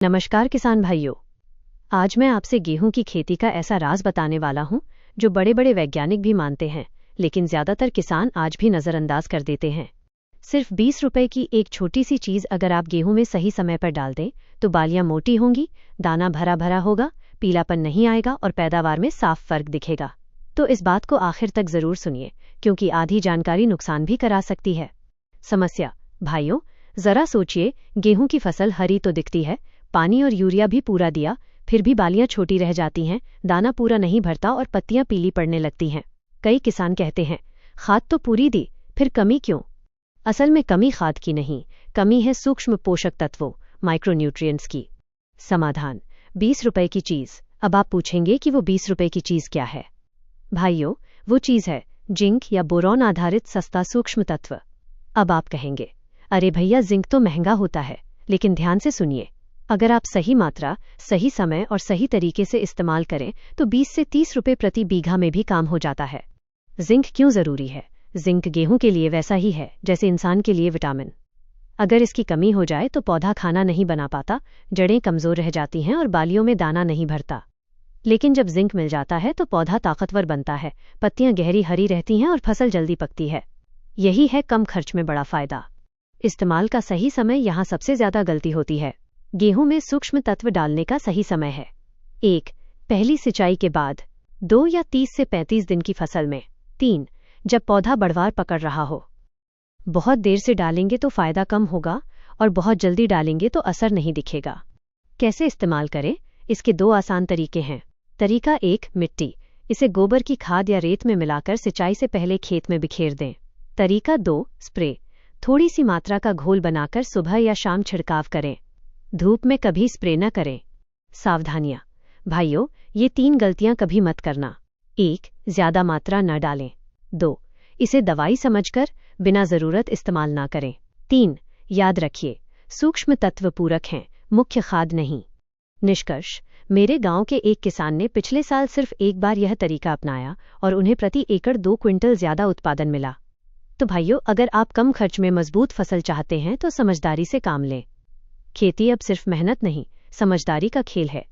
नमस्कार किसान भाइयों, आज मैं आपसे गेहूं की खेती का ऐसा राज बताने वाला हूं जो बड़े बड़े वैज्ञानिक भी मानते हैं, लेकिन ज्यादातर किसान आज भी नजरअंदाज कर देते हैं। सिर्फ 20 रुपए की एक छोटी सी चीज अगर आप गेहूं में सही समय पर डाल दें तो बालियां मोटी होंगी, दाना भरा भरा होगा, पीलापन नहीं आएगा और पैदावार में साफ फर्क दिखेगा। तो इस बात को आखिर तक जरूर सुनिए, क्योंकि आधी जानकारी नुकसान भी करा सकती है। समस्या भाइयों, जरा सोचिए, गेहूं की फसल हरी तो दिखती है, पानी और यूरिया भी पूरा दिया, फिर भी बालियां छोटी रह जाती हैं, दाना पूरा नहीं भरता और पत्तियां पीली पड़ने लगती हैं। कई किसान कहते हैं, खाद तो पूरी दी, फिर कमी क्यों? असल में कमी खाद की नहीं, कमी है सूक्ष्म पोषक तत्वों, माइक्रोन्यूट्रिएंट्स की। समाधान 20 रुपए की चीज। अब आप पूछेंगे कि वो 20 रुपए की चीज क्या है? भाइयों, वो चीज है जिंक या बोरॉन आधारित सस्ता सूक्ष्म तत्व। अब आप कहेंगे, अरे भैया, जिंक तो महंगा होता है। लेकिन ध्यान से सुनिए, अगर आप सही मात्रा, सही समय और सही तरीके से इस्तेमाल करें तो 20 से 30 रुपए प्रति बीघा में भी काम हो जाता है। जिंक क्यों जरूरी है? जिंक गेहूं के लिए वैसा ही है जैसे इंसान के लिए विटामिन। अगर इसकी कमी हो जाए तो पौधा खाना नहीं बना पाता, जड़ें कमजोर रह जाती हैं और बालियों में दाना नहीं भरता। लेकिन जब जिंक मिल जाता है तो पौधा ताकतवर बनता है, पत्तियां गहरी हरी रहती हैं और फसल जल्दी पकती है। यही है कम खर्च में बड़ा फायदा। इस्तेमाल का सही समय यहाँ सबसे ज्यादा गलती होती है। गेहूं में सूक्ष्म तत्व डालने का सही समय है 1. पहली सिंचाई के बाद, 2 या 30 से 35 दिन की फसल में, 3. जब पौधा बढ़वार पकड़ रहा हो। बहुत देर से डालेंगे तो फायदा कम होगा और बहुत जल्दी डालेंगे तो असर नहीं दिखेगा। कैसे इस्तेमाल करें? इसके 2 आसान तरीके हैं। तरीका 1, मिट्टी। इसे गोबर की खाद या रेत में मिलाकर सिंचाई से पहले खेत में बिखेर दें। तरीका 2, स्प्रे। थोड़ी सी मात्रा का घोल बनाकर सुबह या शाम छिड़काव करें। धूप में कभी स्प्रे न करें। सावधानियां भाइयों, ये 3 गलतियां कभी मत करना। 1. ज्यादा मात्रा न डालें। 2. इसे दवाई समझकर बिना जरूरत इस्तेमाल ना करें। 3. याद रखिए, सूक्ष्म तत्व पूरक हैं, मुख्य खाद नहीं। निष्कर्ष, मेरे गांव के एक किसान ने पिछले साल सिर्फ एक बार यह तरीका अपनाया और उन्हें प्रति एकड़ 2 क्विंटल ज्यादा उत्पादन मिला। तो भाइयों, अगर आप कम खर्च में मजबूत फसल चाहते हैं तो समझदारी से काम लें। खेती अब सिर्फ मेहनत नहीं, समझदारी का खेल है।